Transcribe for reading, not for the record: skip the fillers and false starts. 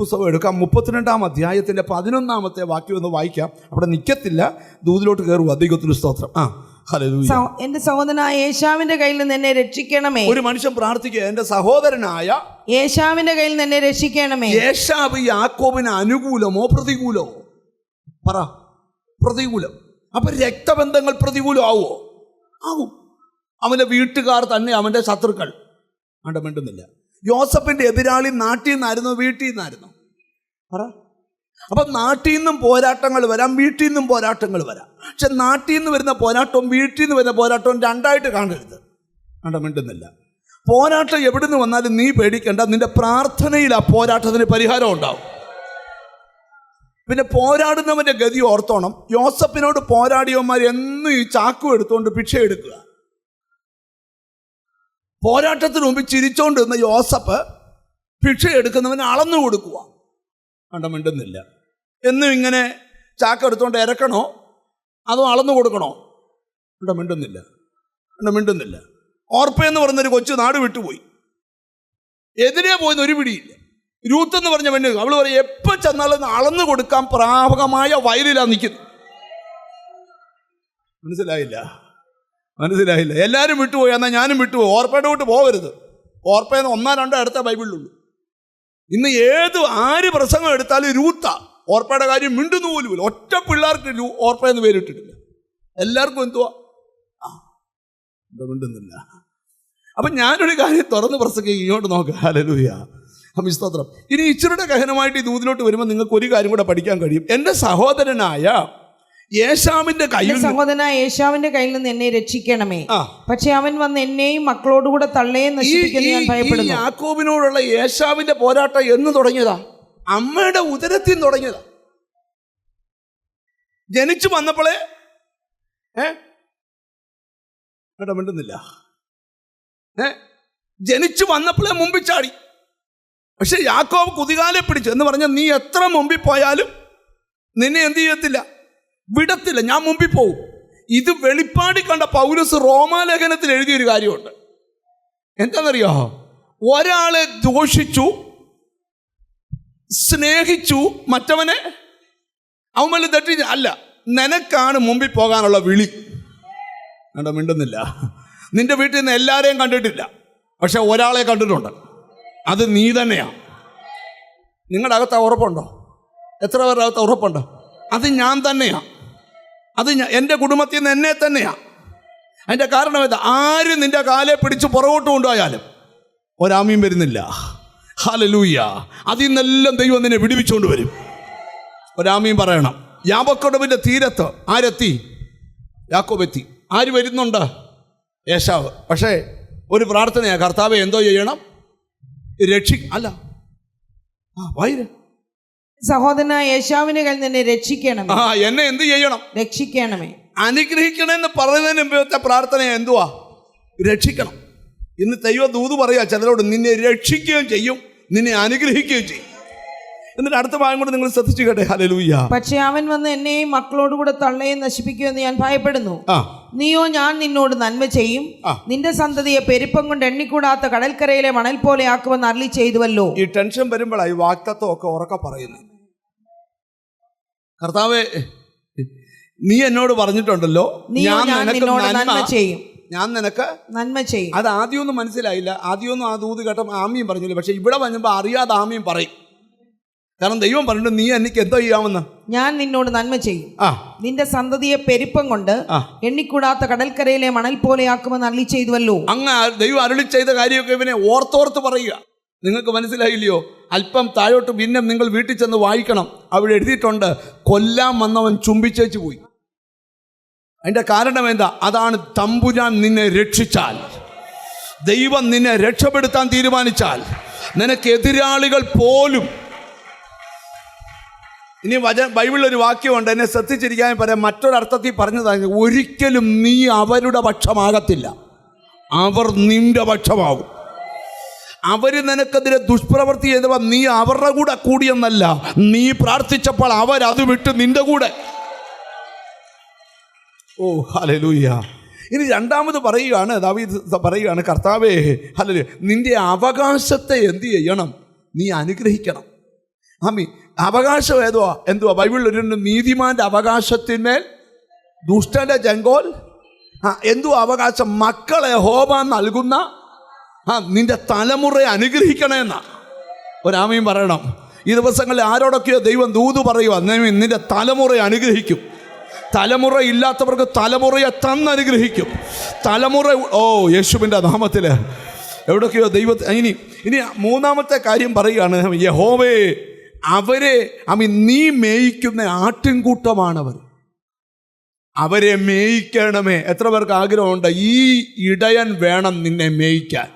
പുസ്തകം എടുക്കാം, 32-ാം അധ്യായത്തിൻ്റെ 11-ാമത്തെ വാക്യം ഒന്ന് വായിക്കാം. അവിടെ നിൽക്കത്തില്ല, ദൂതിലോട്ട് കയറുക. ദൈവത്തിന് സ്തോത്രം. ഹല്ലേലൂയ. എന്റെ സഹോദരനായ ഏശാവിന്റെ കയ്യിൽ നിന്ന് എന്നെ രക്ഷിക്കണമേ. ഒരു മനുഷ്യൻ പ്രാർത്ഥിക്കുക, എന്റെ സഹോദരനായ ഏശാവിന്റെ കയ്യിൽ നിന്ന് എന്നെ രക്ഷിക്കണമേ. ഏശാവ് യാക്കോബിന് അനുകൂലമോ പ്രതികൂലമോ? പറ. പ്രതികൂലം. അപ്പൊ രക്തബന്ധങ്ങൾ പ്രതികൂലം ആവുമോ? ആവും. അവന്റെ വീട്ടുകാർ തന്നെ അവന്റെ ശത്രുക്കൾ. മിണ്ടുന്നില്ല. യോസഫിന്റെ എതിരാളി നാട്ടിൽ നിന്നായിരുന്നു, വീട്ടിൽ നിന്നായിരുന്നു? പറ. അപ്പം നാട്ടിൽ നിന്നും പോരാട്ടങ്ങൾ വരാം, വീട്ടിൽ നിന്നും പോരാട്ടങ്ങൾ വരാം. പക്ഷെ നാട്ടിൽ നിന്ന് വരുന്ന പോരാട്ടവും വീട്ടിൽ നിന്ന് വരുന്ന പോരാട്ടവും രണ്ടായിട്ട് കാണരുത്. മിണ്ടുന്നില്ല. പോരാട്ടം എവിടെ നിന്ന് വന്നാലും നീ പേടിക്കേണ്ട, നിന്റെ പ്രാർത്ഥനയിൽ ആ പോരാട്ടത്തിന് പരിഹാരം ഉണ്ടാവും. പിന്നെ പോരാടുന്നവന്റെ ഗതി ഓർത്തോണം. യോസഫിനോട് പോരാടിയവന്മാർ എന്നും ഈ ചാക്കു എടുത്തുകൊണ്ട് ഭിക്ഷ എടുക്കുക. പോരാട്ടത്തിന് മുമ്പ് ചിരിച്ചോണ്ട് നിന്ന യോസഫ് ഭിക്ഷ എടുക്കുന്നവന് അളന്നു കൊടുക്കുക. മിണ്ടുന്നില്ല. എന്നും ഇങ്ങനെ ചാക്ക എടുത്തോണ്ട് ഇറക്കണോ അതോ അളന്നു കൊടുക്കണോ? മിണ്ടുന്നില്ല. ഓർപ്പയെന്ന് പറഞ്ഞൊരു കൊച്ചു നാട് വിട്ടുപോയി. എതിരെ പോയെന്ന് ഒരു പിടിയില്ല. രൂത്ത് എന്ന് പറഞ്ഞ പെണ്ണ്, അവള് പറയും എപ്പോൾ ചെന്നാലും അളന്നു കൊടുക്കാൻ പ്രാപകമായ വയലിലാണ് നിൽക്കുന്നത്. മനസ്സിലായില്ല. എല്ലാവരും വിട്ടുപോയി, എന്നാൽ ഞാനും വിട്ടുപോയി. ഓർപ്പയുടെ വിട്ട് പോകരുത്. ഓർപ്പയെന്ന് 1-2 അടുത്ത ബൈബിളിലുള്ളൂ. ഇന്ന് ആര് പ്രസംഗം എടുത്താലും രൂത്ത. ഓർപ്പയുടെ കാര്യം മിണ്ടുന്നു പോലുമില്ല. ഒറ്റ പിള്ളേർക്ക് ഓർപ്പയെന്ന് പേരിട്ടിട്ടില്ല. എല്ലാവർക്കും എന്തുവാ? മിണ്ടുന്നില്ല. അപ്പം ഞാനൊരു കാര്യം തുറന്ന് പ്രസംഗിക്കും. ഇങ്ങോട്ട് നോക്കുക. ഹല്ലേലൂയ. സ്തോത്രം. ഇനി ഇച്ചിരിയുടെ ഗഹനമായിട്ട് ഈ ദൂതിലോട്ട് വരുമ്പോൾ നിങ്ങൾക്ക് ഒരു കാര്യം കൂടെ പഠിക്കാൻ കഴിയും. എൻ്റെ സഹോദരനായ ഏശാവിന്റെ കയ്യിൽ നിന്ന് എന്നെ രക്ഷിക്കണമേ. പക്ഷെ അവൻ വന്ന് എന്നെയും മക്കളോടുകൂടെ തള്ളയെ നശിപ്പിക്കുന്നു ഞാൻ ഭയപ്പെടുന്നു. യാക്കോബിനോടുള്ള ഏശാവിന്റെ പോരാട്ടം എന്ന് തുടങ്ങിയതാ? അമ്മയുടെ ഉദരത്തിൽ തുടങ്ങിയതാ. ജനിച്ചു വന്നപ്പോളേ മിണ്ടുന്നില്ല. ജനിച്ചു വന്നപ്പോഴേ മുമ്പിൽ ചാടി. പക്ഷെ യാക്കോബ് കുതികാലെ പിടിച്ചു എന്ന് പറഞ്ഞാൽ നീ എത്ര മുമ്പിൽ പോയാലും നിന്നെ എന്ത് ചെയ്യത്തില്ല, വിടത്തില്ല. ഞാൻ മുമ്പിൽ പോവും. ഇത് വെളിപ്പാടി കണ്ട പൗലോസ് റോമാലേഖനത്തിൽ എഴുതിയൊരു കാര്യമുണ്ട്. എന്താണെന്നറിയോ? ഒരാളെ ദോഷിച്ചു, സ്നേഹിച്ചു, മറ്റവനെ അവൻ തെറ്റി അല്ല, നിനക്കാണ് മുമ്പിൽ പോകാനുള്ള വിളി. മിണ്ടുന്നില്ല. നിന്റെ വീട്ടിൽ നിന്ന് എല്ലാവരെയും കണ്ടിട്ടില്ല, പക്ഷെ ഒരാളെ കണ്ടിട്ടുണ്ട്. അത് നീ തന്നെയാണ്. നിങ്ങളുടെ അകത്ത് ഉറപ്പുണ്ടോ? എത്ര പേരുടെ അകത്ത് ഉറപ്പുണ്ടോ? അത് ഞാൻ തന്നെയാണ്. അത് എൻ്റെ കുടുംബത്തിൽ നിന്ന് എന്നെ തന്നെയാണ്. അതിൻ്റെ കാരണം എന്താ? ആര് നിന്റെ കാലെ പിടിച്ച് പുറകോട്ട് കൊണ്ടുപോയാലും ഒരാമയും വരുന്നില്ല. ഹല്ലേലൂയ. അതിൽ നിന്നെല്ലാം ദൈവം നിന്നെ വിടുവിച്ചുകൊണ്ട് വരും. ഒരാമയും പറയണം. യാബോക്കടവിൻ്റെ തീരത്ത് ആരെത്തി? യാക്കോബ് എത്തി. ആര് വരുന്നുണ്ട്? ഏശാവ്. പക്ഷേ ഒരു പ്രാർത്ഥനയാണ്, കർത്താവെ എന്തോ ചെയ്യണം? അല്ല സഹോദരനായ ഏശാവിന്റെ കയ്യിൽ നിന്ന് രക്ഷിക്കണമേ. എന്നെ എന്ത് ചെയ്യണം? രക്ഷിക്കണമേ. അനുഗ്രഹിക്കണമെന്ന് പറയുന്നതിന് മുമ്പത്തെ പ്രാർത്ഥന എന്തുവാ? രക്ഷിക്കണം. ഇന്ന് ദൈവം ദൂത് പറയാ ചിലരോട്, നിന്നെ രക്ഷിക്കുകയും ചെയ്യും, നിന്നെ അനുഗ്രഹിക്കുകയും ചെയ്യും. എന്നിട്ട് അടുത്ത ഭാഗം കൂടെ നിങ്ങൾ ശ്രദ്ധിച്ചു കേട്ടെ. ഹല്ലേലൂയ. പക്ഷെ അവൻ വന്ന് എന്നെയും മക്കളോടുകൂടെ തള്ളയെ നശിപ്പിക്കുമെന്ന് ഞാൻ ഭയപ്പെടുന്നു. നീയോ, ഞാൻ നിന്നോട് നന്മ ചെയ്യും, നിന്റെ സന്തതിയെ പെരുപ്പം കൊണ്ട് എണ്ണിക്കൂടാത്ത കടൽക്കരയിലെ മണൽ പോലെ ആക്കുമെന്ന് അരുളി ചെയ്തുവല്ലോ. ഈ ടെൻഷൻ വരുമ്പോഴായി വാക്തത്വം ഒക്കെ ഉറക്കെ പറയുന്നത്. കർത്താവേ, നീ എന്നോട് പറഞ്ഞിട്ടുണ്ടല്ലോ ഞാൻ നിന്നോട് നന്മ ചെയ്യും, ഞാൻ നിനക്ക് നന്മ ചെയ്യും. അത് ആദ്യമൊന്നും മനസ്സിലായില്ല. ആദ്യമൊന്നും ആ ദൂത് കേട്ട ആമിയും പറഞ്ഞില്ല. പക്ഷെ ഇവിടെ വന്നപ്പോൾ അറിയാതെ ആമിയും പറയും. കാരണം ദൈവം പറഞ്ഞിട്ട് നീ എനിക്ക് എന്തോ ചെയ്യാമെന്ന്? ഞാൻ നിന്നോട് നന്മ ചെയ്യും, നിന്റെ സന്തതിയെ പെരുപ്പം കൊണ്ട് എണ്ണിക്കൂടാത്ത കടൽക്കരയിലെ മണൽ പോലെ ആക്കുമെന്ന് അരുളി ചെയ്തുവല്ലോ. അങ്ങ് ദൈവം അരുളി ചെയ്ത കാര്യമൊക്കെ ഇവനെ ഓർത്തോർത്ത് പറയുക. നിങ്ങൾക്ക് മനസ്സിലായില്ലയോ? അല്പം താഴോട്ട് പിന്നെ നിങ്ങൾ വീട്ടിൽ ചെന്ന് വായിക്കണം. അവിടെ എഴുതിയിട്ടുണ്ട്, കൊല്ലാൻ വന്നവൻ ചുംബിച്ചേച്ച് പോയി. അതിൻ്റെ കാരണം എന്താ? അതാണ് തമ്പുരാൻ നിന്നെ രക്ഷിച്ചാൽ, ദൈവം നിന്നെ രക്ഷപ്പെടുത്താൻ തീരുമാനിച്ചാൽ, നിനക്ക് എതിരാളികൾ പോലും. ഇനി ബൈബിളിലൊരു വാക്യമുണ്ട്, എന്നെ ശ്രദ്ധിച്ചിരിക്കാൻ പറയാം. മറ്റൊരർത്ഥത്തിൽ പറഞ്ഞതാണ്, ഒരിക്കലും നീ അവരുടെ പക്ഷമാകത്തില്ല, അവർ നിന്റെ പക്ഷമാകും. അവർ നിനക്കെതിരെ ദുഷ്പ്രവൃത്തി ചെയ്തപ്പോൾ നീ അവരുടെ കൂടെ കൂടിയെന്നല്ല, നീ പ്രാർത്ഥിച്ചപ്പോൾ അവരത് വിട്ട് നിന്റെ കൂടെ. ഓ ഹല്ലേലൂയ. ഇനി രണ്ടാമത് പറയുകയാണ്, ദാവീദ് പറയുകയാണ്, കർത്താവേ ഹല്ലേലൂയ, നിന്റെ അവകാശത്തെ എന്ത് ചെയ്യണം? നീ അനുഗ്രഹിക്കണം. ആമി അവകാശം എന്തുവാ ബൈബിളിൽ ഒരു നീതിമാന്റെ അവകാശത്തിന്മേൽ ദുഷ്ടന്റെ ചെങ്കോൽ. എന്തുവാ അവകാശം? മക്കളെ യഹോവ നൽകുന്ന നിന്റെ തലമുറയെ അനുഗ്രഹിക്കണമെന്ന ഒരാമയും പറയണം. ഈ ദിവസങ്ങളിൽ ആരോടൊക്കെയോ ദൈവം ദൂത് പറയുക, നിന്റെ തലമുറയെ അനുഗ്രഹിക്കും. തലമുറ ഇല്ലാത്തവർക്ക് തലമുറയെ തന്നനുഗ്രഹിക്കും. തലമുറ യേശുവിൻ്റെ നാമത്തിൽ എവിടൊക്കെയോ ഇനി മൂന്നാമത്തെ കാര്യം പറയുകയാണ്, യഹോവേ അവരെ നീ മേയിക്കുന്ന ആട്ടിൻകൂട്ടമാണവർ, അവരെ മേയിക്കണമേ. എത്ര പേർക്ക് ആഗ്രഹമുണ്ട് ഈ ഇടയൻ വേണം നിന്നെ മേയിക്കാൻ?